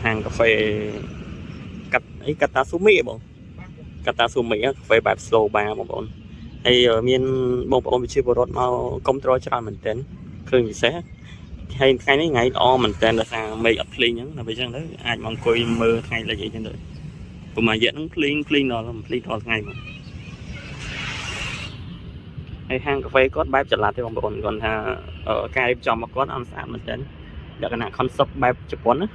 hàng cà phê cà su mỹបងកាតាស៊ូមីកាហ្វេបែប slow bar បងប្អូនហើយមានបងប្អូនវិជាពលរដ្ឋមកគ្រប់គ្រងច្រើនមែនទែនឃើញពិសេសហើយថ្ងៃនេះថ្ងៃល្អមែនទែនដោយសារមេឃអត់ភ្លៀងអញ្ចឹងដល់ពេលអញ្ចឹងទៅអាចមកអង្គុយមើលថ្ងៃលិចអីចឹងទៅប្រហែលរយៈហ្នឹងភ្លៀងដល់ថ្ងៃមកហើយហាងកាហ្វេគាត់បែបចល័តទេបងប្អូនគាត់ថាការរៀបចំរបស់គាត់អត់ស្អាតមែនទែនលក្ខណៈ concept បែបជប៉ុនណា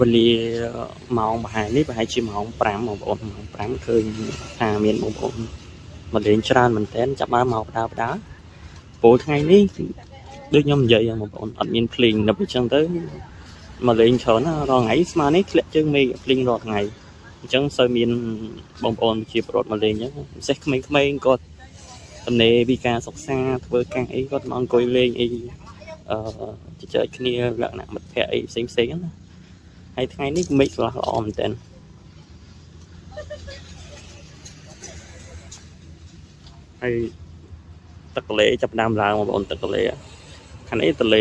វេលាម៉ោងប្រហែលនេះប្រហែលជាម៉ោង5បងប្អូនម៉ោង5ឃើញថាមានបងប្អូនមកលេងច្រើនមែនតើចាប់បានមកបដាពលថ្ងៃនេះដូចខ្ញុំនិយាយបងប្អូនអត់មានភ្លេងដល់ពេលអញ្ចឹងទៅមកលេងច្រើនណារាល់ថ្ងៃស្មាននេះធ្លាក់ជើងមេឃភ្លេងរាល់ថ្ងៃអញ្ចឹងសូវមានបងប្អូនជាប្រវត្តិមកលេងអញ្ចឹងពិសេសក្មេងៗគាត់ទំនេរពីការសិក្សាធ្វើការអីគាត់មកអង្គុយលេងអីជជែកគ្នាលក្ខណៈមិត្តភ័ក្តិអីផ្សេងណាហើយថ្ងៃនេះមេឃល្អមែនតើហើយទឹកទន្លេចាប់ដើមឡើងបងប្អូនទឹកទន្លេខាងនេះទន្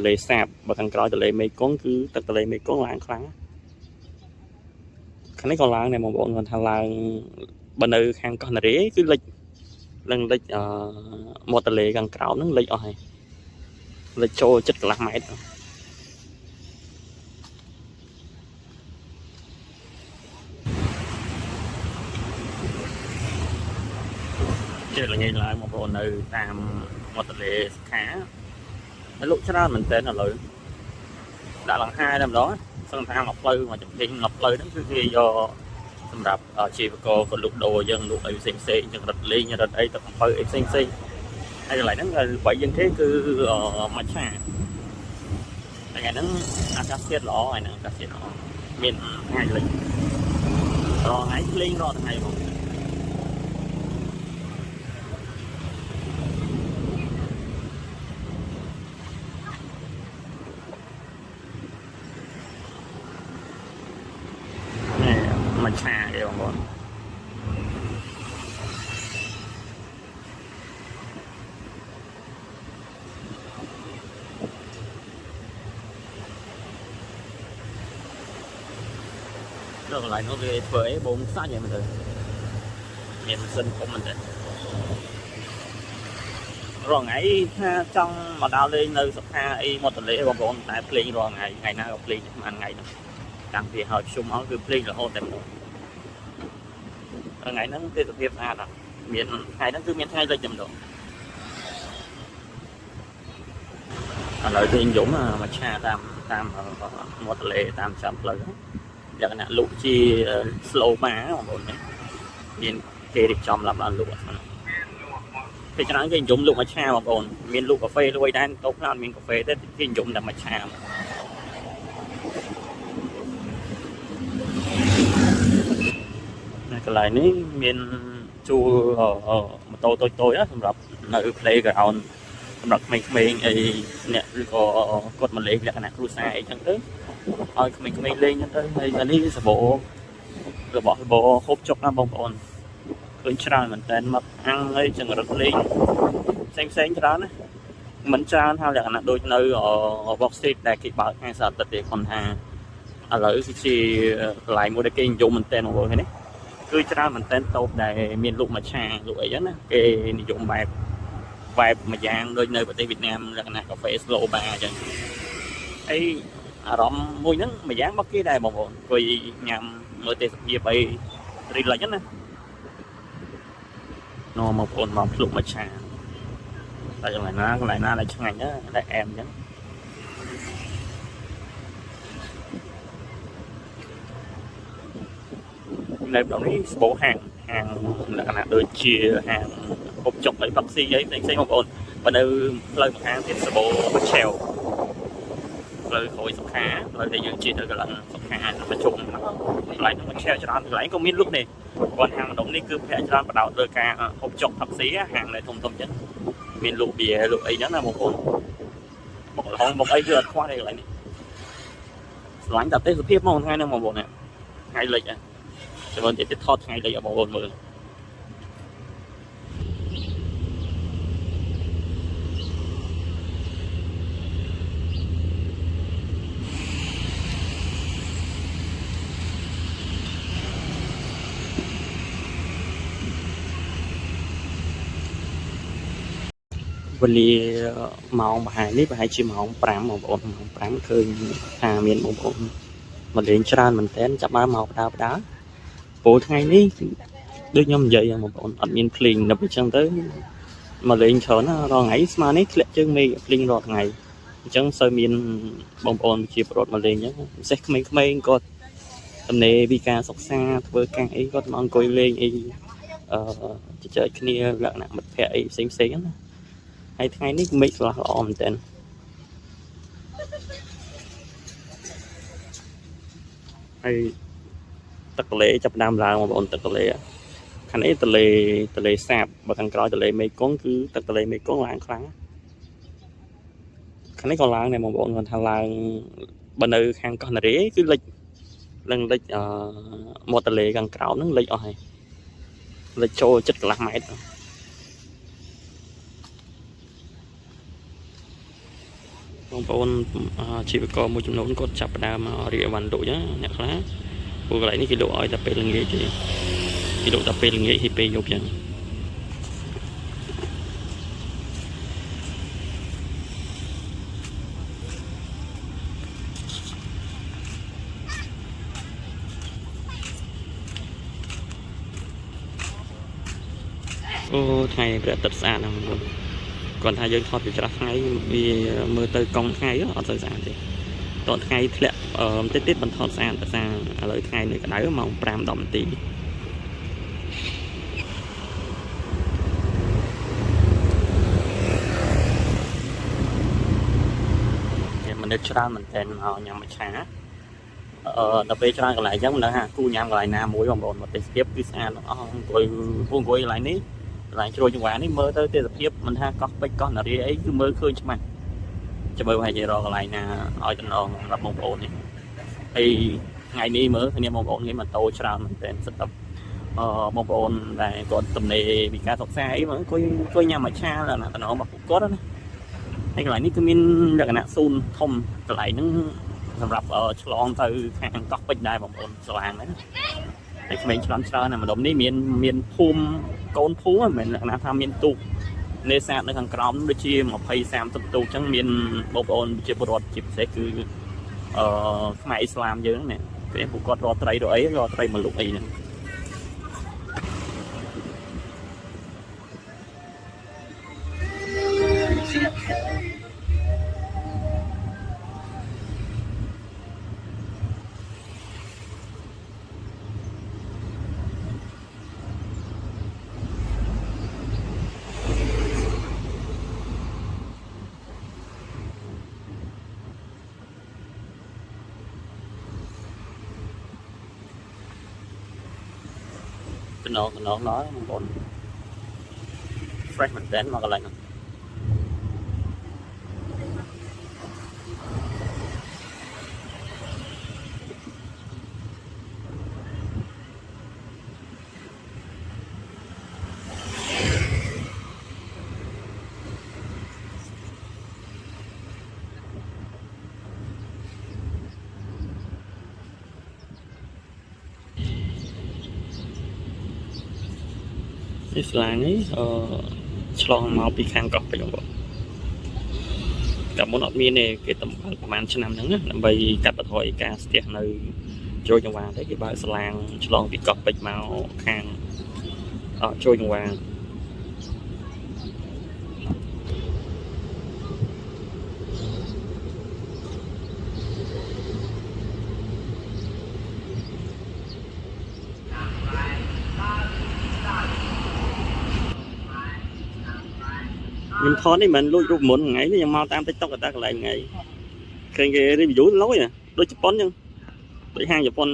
លេសាបបើខាងក្រោយទន្លេមេគង្គគឺទឹកទន្លេមេគង្គឡើងខ្លាំងខាងនេះក៏ឡើងដែរបងប្អូនគាត់ថាឡើងបើនៅខាងកោះនរាគឺលិចមាត់ទន្លេខាងក្រោមហ្នឹងលិចអស់ហើយលិចចូលចិត្តកន្លះម៉ែត្រល្ងាចឡើងបងប្អូននៅតាមមាត់ទន្លេសខាហើយលក់ច្រើនមែនតើឥឡូវដាក់លង្ហាតែម្ដងសឹងថាមកផ្លូវមកចំពេញមកផ្លូវហ្នឹងគឺគេយកសម្រាប់ជីវករក៏លក់ដូរយើងលក់អីផ្សេងអញ្ចឹងរត់លេងរត់អីទៅកំពៅអីផ្សេងហើយកន្លែងហ្នឹងបើយើងទេគឺមច្ឆាថ្ងៃហ្នឹងអាកាសធាតុល្អហើយហ្នឹងអាកាសធាតុល្អមានថ្ងៃលិចរាល់ថ្ងៃលេងរាល់ថ្ងៃបងមច្ឆាទេបងប្អូនដល់កន្លែងនោះគេធ្វើអីបងសាច់ហ្នឹងមើលមានម៉ាស៊ីនធំមែនទេរាល់ថ្ងៃថាចង់មកដើរលេងនៅសុខាអីមាត់ទន្លេបងប្អូនតែភ្លេងរាល់ថ្ងៃណាក៏ភ្លេងប្រហែលថ្ងៃហ្នឹងតាំងពីហើយជុំមកគឺភ្លេងរហូតតែម្ដងថ្ងៃហ្នឹងទេសភាពស្អាតអត់មានថ្ងៃហ្នឹងគឺមានថ្ងៃលិចតែម្ដងឥឡូវគេយំមកឆាតាមមាត់ទន្លេតាមចាំផ្លូវលក្ខណៈលក់ជា slow bar បងប្អូនមានគេរៀបចំឡាប់ឡើងលក់អត់ហ្នឹងពេលច្រើនគេយំលក់មកឆាបងប្អូនមានលក់កាហ្វេលួយដែរតោកខ្លះមានកាហ្វេទេគេយំតែមកឆាកន្លែងនេះមានជួលម៉ូតូតូចៗសម្រាប់នៅ playground សម្រាប់ក្មេងៗអីអ្នកឬក៏គាត់មកលេងលក្ខណៈគ្រួសារអីចឹងទៅឲ្យក្មេងៗលេងទៅហើយនេះសបោរបស់ហូបចុកណាបងប្អូនឃើញច្រើនមែនតើមកអាំងអីចឹងរត់លេងផ្សេងច្រើនណាមិនច្រើនថាលក្ខណៈដូចនៅ Box Street ដែលគេបើកថ្ងៃសៅរ៍អាទិត្យទេគាត់ថា ឥឡូវគឺជាកន្លែងមួយដែលគេនិយមមែនតើបងប្អូនឃើញទេគឺច្រើនមែនតើតូបដែលមានលក់មួយឆាលក់អីហ្នឹងណាគេនិយមបែបមួយយ៉ាងដូចនៅប្រទេសវៀតណាមលក្ខណៈកាហ្វេ slow bar អញ្ចឹងហើយអារម្មណ៍មួយហ្នឹងមួយយ៉ាងរបស់គេដែរបងប្អូនអង្គុយញ៉ាំមើលទេសភាពអីរីឡិចហ្នឹងណានាំបងប្អូនមកភ្លុកមួយឆាតែកន្លែងណាដែលឆ្ងាញ់ណាដែលអែមអញ្ចឹងនៅក្នុងនេះស្បូហាងលក្ខណៈដូចជាហាងហូបចុកអីផឹកស៊ីអីផ្សេងបងប្អូនបើនៅផ្លូវម្ខាងទៀតស្បូបាឆែវផ្លូវក្រោយសុខាផ្លូវដែលយើងជិះទៅកន្លែងសុខាប្រជុំកន្លែងនោះបាឆែវច្រើនកន្លែងក៏មានលក់ដែរគាត់ហាងម្ដុំនេះគឺភាគច្រើនបដោតលើការហូបចុកផឹកស៊ីហាងដែលធំអញ្ចឹងមានលក់បៀលក់អីចឹងណាបងប្អូនមកឡងមកអីគឺអត់ខ្វះទេកន្លែងនេះឆ្លាញ់តែទេសភាពមកថ្ងៃហ្នឹងបងប្អូនថ្ងៃលិចចាំមើលទៀតថតថ្ងៃលិចឲ្យបងប្អូនមើលវេលាម៉ោងប្រហែលនេះប្រហែលជាម៉ោង5បងប្អូនម៉ោង5ឃើញថាមានបងប្អូនមកលេងច្រើនមែនតើចាប់បានមកបដាពលថ្ងៃនេះដូចខ្ញុំនិយាយបងប្អូនអត់មានភ្លេងដល់អញ្ចឹងទៅមកលេងច្រើនណារាល់ថ្ងៃស្មាននេះធ្លាក់ជើងមេឃភ្លេងរាល់ថ្ងៃអញ្ចឹងសូវមានបងប្អូនជាប្រវត្តិមកលេងអញ្ចឹងពិសេសក្មេងៗគាត់ទំនេរពីការសិក្សាធ្វើការអីគាត់មកអង្គុយលេងអីជជែកគ្នាលក្ខណៈមិត្តភ័ក្តិអីផ្សេងណាហើយថ្ងៃនេះមេឃស្លាស់ល្អមែនតើហើយទឹកទន្លេចាប់ដើមឡើងបងប្អូនទឹកទន្លេខាងនេះទន្លេសាបបើខាងក្រោយទន្លេមេគង្គគឺទឹកទន្លេមេគង្គឡើងខ្លាំងខាងនេះក៏ឡើងដែរបងប្អូនគាត់ថាឡើងបើនៅខាងកោះនរាគឺលិចមាត់ទន្លេខាងក្រោមហ្នឹងលិចអស់ហើយលិចចូលចិត្តកន្លះម៉ែត្របងប្អូនជីវករមួយចំនួនគាត់ចាប់ផ្ដើមរៀបអីវ៉ាន់លក់ចឹងអ្នកខ្លះព្រោះកន្លែងនេះគេលក់ឲ្យតែពេលល្ងាចទេគេលក់តែពេលល្ងាចហើយពេលយប់ចឹងអូថ្ងៃព្រះអាទិត្យស្អាតណាស់បងប្អូនគាត់ថាយើងថតពីច្រាស់ថ្ងៃវាមើលទៅកង់ថ្ងៃអត់ទៅស្អាតទេតោះថ្ងៃធ្លាក់បន្តិចទៀតបន្ថតស្អាតភាសាឥឡូវថ្ងៃនៅក្តៅម៉ោង5-10នាទីមនុស្សច្រើនមែនតើមកញ៉ាំមួយឆាដល់ពេលច្រើនកន្លែងអញ្ចឹងមិនដឹងថាគូញ៉ាំកន្លែងណាមួយបងប្អូនមកទេសភាពគឺស្អាតអស់អង្គុយកន្លែងនេះកន្លែងជ្រោយចង្វានេះមើលទៅទេសភាពមិនថាកោះពេជ្រកោះនារីអីគឺមើលឃើញច្បាស់ចាំមើលប្រហែលជារកកន្លែងណាឲ្យតំណងសម្រាប់បងប្អូននេះហើយថ្ងៃនេះមើលគ្នាបងប្អូនគេម៉ូតូច្រើនមែនតើសិតតែបងប្អូនដែលគាត់ទំនេរពីការសិក្សាអីមកអង្គុយញ៉ាំមួយឆាលណាតំណងរបស់ពួកគាត់ណាហើយកន្លែងនេះគឺមានលក្ខណៈស៊ូនធំកន្លែងហ្នឹងសម្រាប់ឆ្លងទៅខាងកោះពេជ្រដែរបងប្អូនស្លាងហ្នឹងតែក្មេងច្រើនណាម្ដុំនេះមានភូមិកូនភូមិមិនមែនលក្ខណៈថាមានទូកនេសាទនៅខាងក្រោមដូចជា20-30ទូកអញ្ចឹងមានបងប្អូនជាពលរដ្ឋជាពិសេសគឺខ្មែរអ៊ីស្លាមយើងណាពេលពួកគាត់រកត្រីរកអីរកត្រីមកលុកអីហ្នឹងកណ្ដងđóបងប្អូន fresh មែនតើមកកន្លែងហ្នឹង នេះស្លាងនេះឆ្លងមកពីខាងកោះពេជ្របងប្អូនតែមុនអត់មានទេគេតំបើកប្រហែលឆ្នាំហ្នឹងណាដើម្បីកាត់បន្ថយការស្ទះនៅចូលចង្វាទេគេបើកស្លាងឆ្លងពីកោះពេជ្រមកខាងចូលចង្វាខ្ញុំថតនេះមិនលួចរូបមុនថ្ងៃនេះខ្ញុំមកតាម TikTok តែកន្លែងថ្ងៃឃើញគេ review ឡូយដូចជប៉ុនអញ្ចឹងដូចហាងជប៉ុន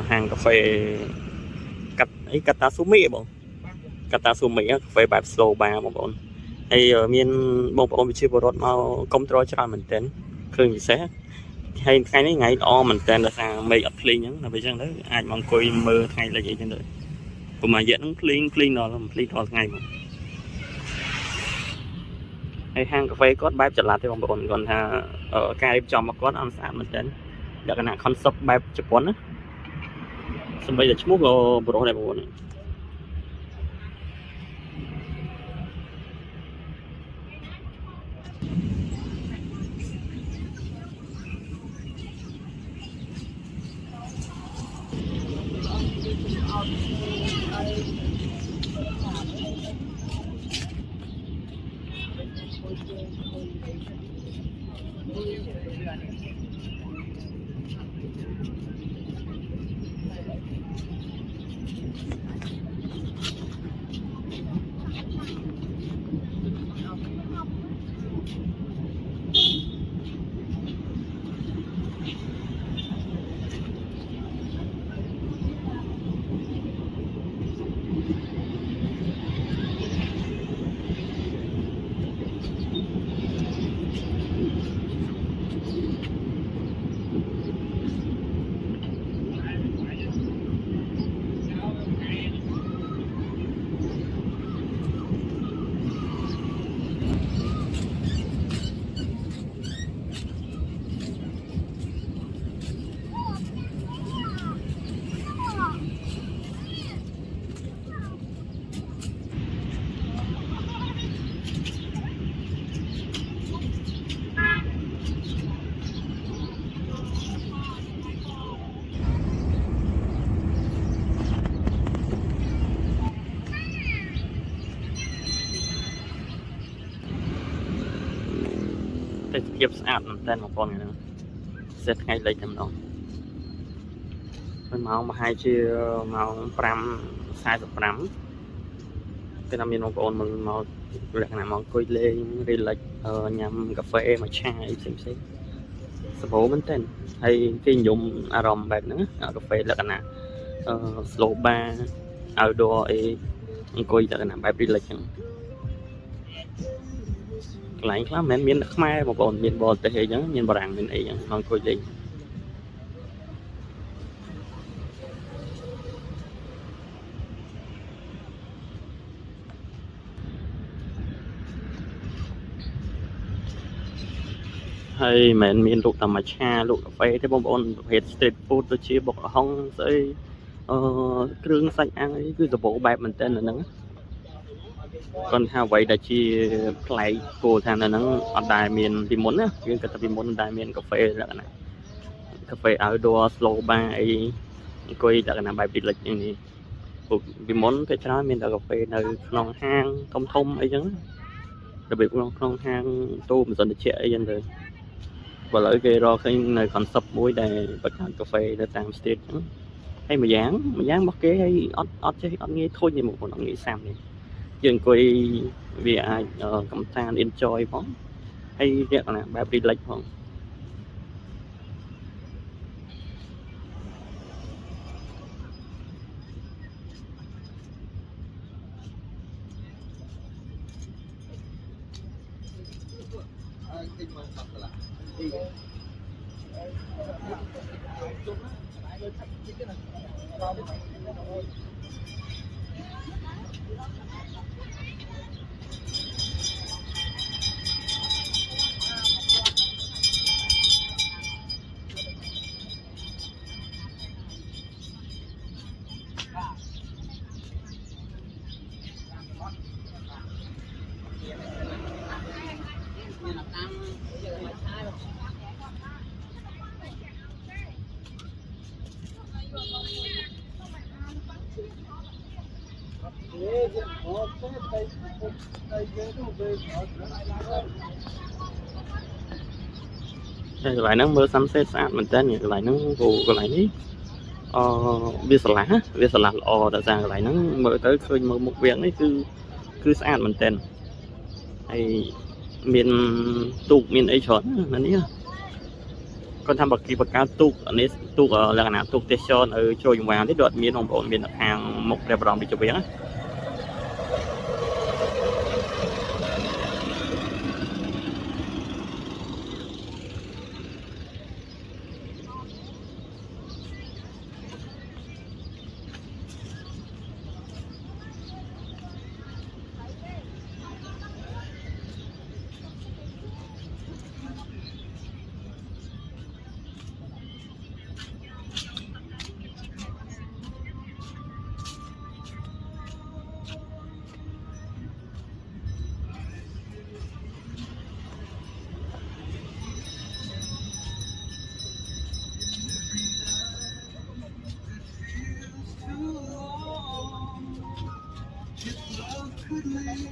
ហាងកាហ្វេកាតាស៊ូមីបងកាតាស៊ូមីកាហ្វេបែប slow bar បងប្អូនហើយមានបងប្អូនវិជាពលរដ្ឋមកគ្រប់គ្រងច្រើនមែនទែនឃើញពិសេសហើយថ្ងៃនេះថ្ងៃល្អមែនទែនដោយសារមេឃអត់ភ្លៀងអញ្ចឹងដល់ពេលអញ្ចឹងទៅអាចមកអង្គុយមើលថ្ងៃលិចអីចឹងទៅប្រហែលរយៈហ្នឹងភ្លៀងដល់ថ្ងៃមកហើយហាងកាហ្វេគាត់បែបចល័តទេបងប្អូនគាត់ថាការរៀបចំរបស់គាត់អត់ស្អាតមែនទែនលក្ខណៈ concept បែបជប៉ុនណាសម្បីតែឈ្មោះក៏ប្រុសដែរបងប្អូនទេសភាពស្អាតមែនទែនបងប្អូនហ្នឹងសេះថ្ងៃលិចតែម្ដងម៉ោងប្រហែលជាម៉ោង 5:45 ពេលណាមានបងប្អូនមកលក្ខណៈមកអង្គុយលេងរីឡិចញ៉ាំកាហ្វេមួយឆាអីផ្សេងសម្បូរមែនទែនហើយគេនិយមអារម្មណ៍បែបហ្នឹងកាហ្វេលក្ខណៈslow bar outdoor អីអង្គុយលក្ខណៈបែបរីឡិចហ្នឹងកន្លែងខ្លះមិនមែនមានខ្មែរបងប្អូនមានបរទេសអីចឹងមានបារាំងមានអីចឹងមកអង្គុយលេងហើយមិនមែនមានលក់តែមួយឆាលក់កាហ្វេទេបងប្អូនប្រភេទ street food ដូចជាបុកល្ហុងស្អីគ្រឿងសាច់អាំងអីគឺសម្បូរបែបមែនទែននៅហ្នឹងគាត់ថាអ្វីដែលជាប្លែកគោលថានៅហ្នឹងអត់ដែលមានពីមុនណាយើងគិតថាពីមុនដែលមានកាហ្វេលក្ខណៈកាហ្វេ outdoor slow bar អីអង្គុយលក្ខណៈបែប relax យ៉ាងនេះពីមុនពេលច្រើនមានតែកាហ្វេនៅក្នុងហាងធំអីចឹងរបៀបក្នុងហាងទូមិនសិនតិចអីចឹងទៅបើឥឡូវគេរកឃើញនៅ concept មួយដែលបង្កើតកាហ្វេនៅតាម street ហ្នឹងហើយម្យ៉ាងរបស់គេហើយអត់ចេះអត់ងាយធុញទេបងប្អូនអត់ងាយសាំទេយើងអង្គុយវាអាចកំសាន្ត enjoy ផងហើយលក្ខណៈបែប relax ផង đây lại nó mưa xăm xếp sát mình tên này lại nó vụ lại ní việc láល្អតែសារកន្លែងហ្នឹងមើលទៅឃើញមើលមុខវាងនេះគឺស្អាតមែនទែនហើយមានទូកមានអីច្រើនណានេះគាត់ថាបើគេបង្កើតទូកនេះទូកលក្ខណៈទូកទេសចរនៅចូលចង្វារនេះដូចមានបងប្អូនមានខាងមុខព្រះបរមរាជវាំងណា អ